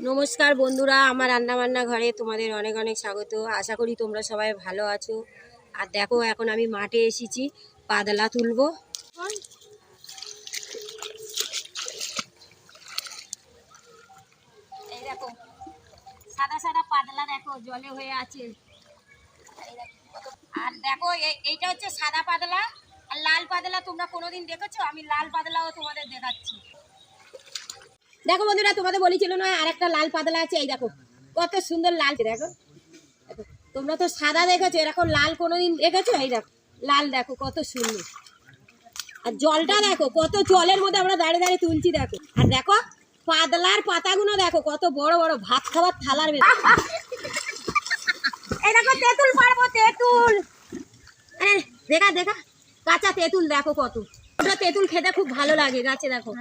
নমস্কার বন্ধুরা, আমার রান্নাবান্না ঘরে তোমাদের অনেক অনেক স্বাগত। আশা করি তোমরা সবাই ভালো আছো। আর দেখো, এখন আমি মাঠে এসেছি পাতলা তুলবো। এই দেখো সাদা সাদা পাতলা, দেখো জলে হয়ে আছে। আর দেখো এইটা হচ্ছে সাদা পাতলা, আর লাল পাতলা তোমরা কোনোদিন দেখেছো? আমি লাল পাতলাও তোমাদের দেখাচ্ছি। দেখো বন্ধুরা, তোমাদের বলেছিল না আর একটা লাল পাতলা আছে, এই দেখো কত সুন্দর লাল। দেখো তোমরা তো সাদা দেখেছো, এরকম লাল কোনোদিন দেখেছো? এই দেখো লাল, দেখো কত সুন্দর। আর জলটা দেখো, কত জলের মধ্যে আমরা দাঁড়িয়ে দাঁড়িয়ে তুলছি। দেখো, আর দেখো পাতলার পাতাগুলো দেখো কত বড় বড়, ভাত খাবার থালার ভেতর। এই দেখো তেঁতুল পারবো, তেঁতুল। দেখা দেখা কাঁচা তেঁতুল দেখো কত। তেঁতুল খেতে খুব ভালো লাগে গাছে। দেখো